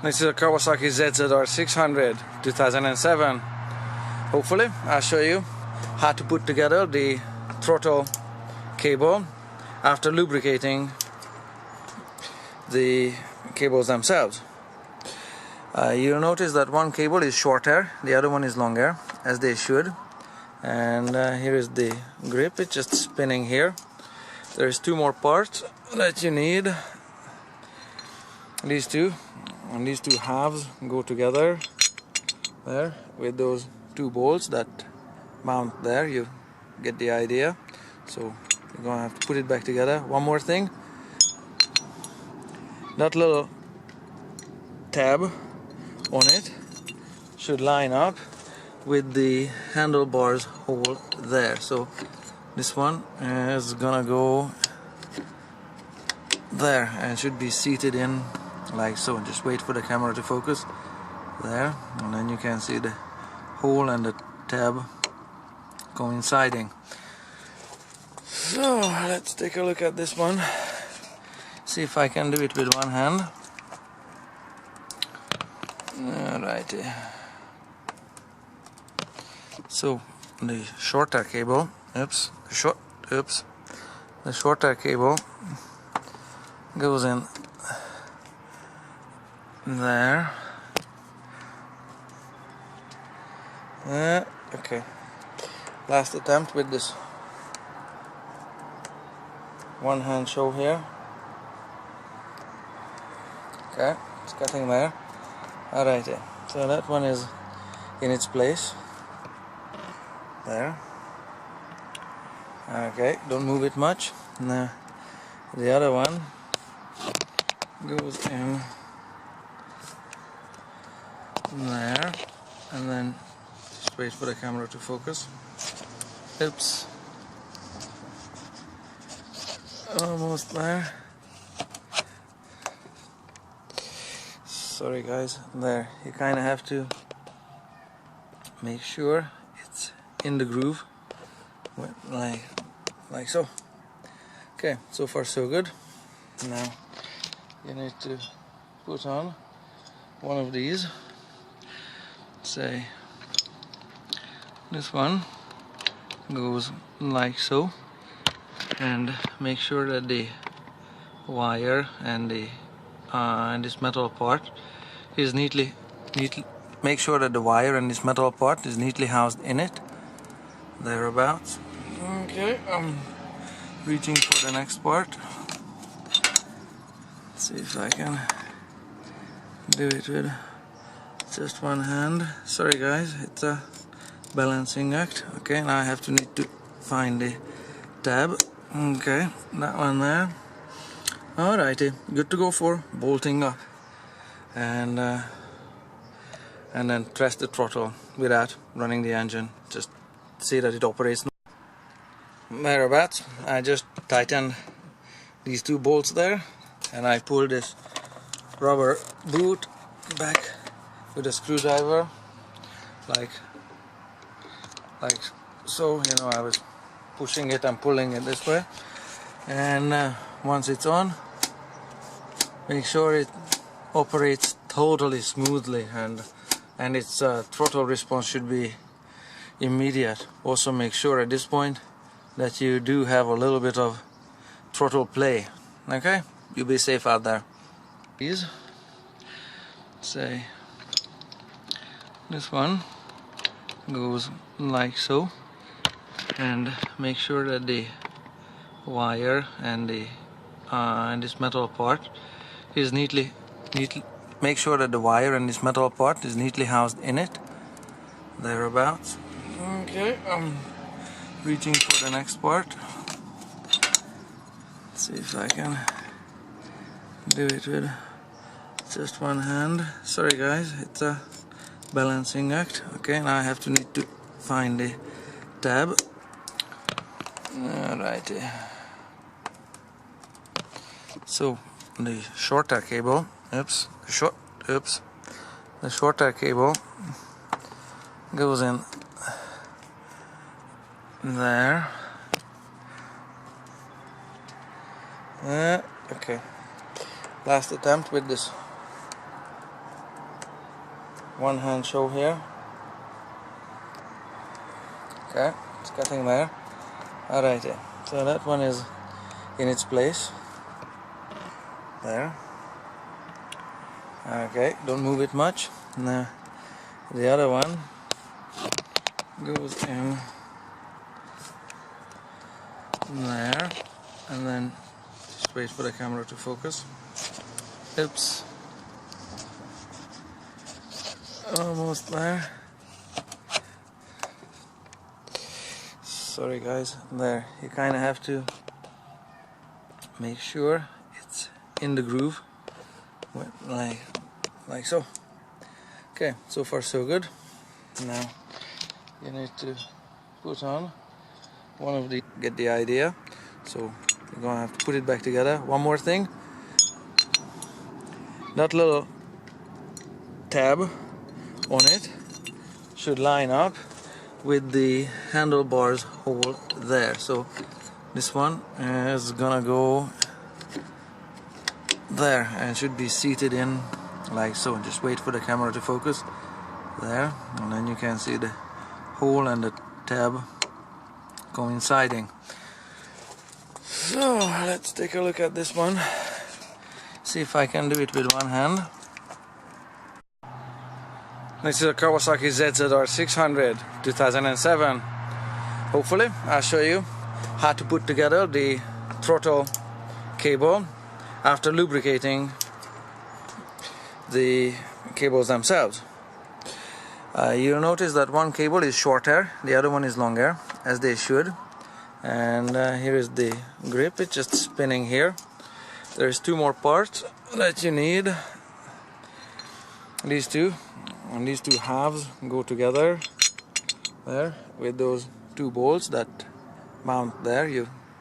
This is a Kawasaki ZZR600 2007. Hopefully I'll show you how to put together the throttle cable after lubricating the cables themselves. You'll notice that one cable is shorter, the other one is longer, as they should. And here is the grip, it's just spinning here. There's two more parts that you need. These two halves go together there with those two bolts that mount there. You get the idea. So you're gonna have to put it back together. One more thing, that little tab on it should line up with the handlebars hole there. So this one is gonna go there and should be seated in like so. Just wait for the camera to focus there, and then you can see the hole and the tab coinciding. So let's take a look at this one, see if I can do it with one hand. Alrighty. So the shorter cable, the shorter cable goes in there. Okay. Last attempt with this one hand show here. Okay, it's cutting there. Alright, so that one is in its place there. Okay, don't move it much. Now the other one goes in there, and then just wait for the camera to focus. Oops, almost there. Sorry guys, there. You kind of have to make sure it's in the groove, like so. Okay, so far so good. Now you need to put on one of these. Say this one goes like so, and make sure that the wire and the and this metal part is neatly make sure that the wire and this metal part is neatly housed in it, thereabouts. Okay, I'm reaching for the next part. Let's see if I can do it with just one hand. Sorry guys, it's a balancing act. Okay, now I have to need to find the tab. Okay, that one there. Alrighty, good to go for bolting up, and then press the throttle without running the engine. Just see that it operates. Thereabouts. I just tightened these two bolts there, and I pulled this rubber boot back with a screwdriver, like so. You know, I was pushing it and pulling it this way, and once it's on, make sure it operates totally smoothly, and its throttle response should be immediate. Also make sure at this point that you do have a little bit of throttle play. Okay, you'll be safe out there. Please say this one goes like so, and make sure that the wire and the and this metal part is neatly make sure that the wire and this metal part is neatly housed in it, thereabouts. Okay, I'm reaching for the next part. Let's see if I can do it with just one hand. Sorry guys, it's a balancing act. Okay, now I have to need to find the tab. Alrighty. So the shorter cable, the shorter cable goes in there. Okay, last attempt with this one hand show here. Okay, it's cutting there. Alright, so that one is in its place. There. Okay, don't move it much. Now the other one goes in there, and then just wait for the camera to focus. Oops. Almost there. Sorry guys, there. You kind of have to make sure it's in the groove, like so. Okay, so far so good. Now you need to put on one of the, get the idea. So you're gonna have to put it back together. One more thing, that little tab on it should line up with the handlebars hole there. So this one is gonna go there and should be seated in like so. Just wait for the camera to focus there, and then you can see the hole and the tab coinciding. So let's take a look at this one, see if I can do it with one hand. This is a Kawasaki ZZR600 2007. Hopefully I'll show you how to put together the throttle cable after lubricating the cables themselves. You'll notice that one cable is shorter, the other one is longer, as they should. And here is the grip, it's just spinning here. There's two more parts that you need. These two, and these two halves go together there with those two bolts that mount there. You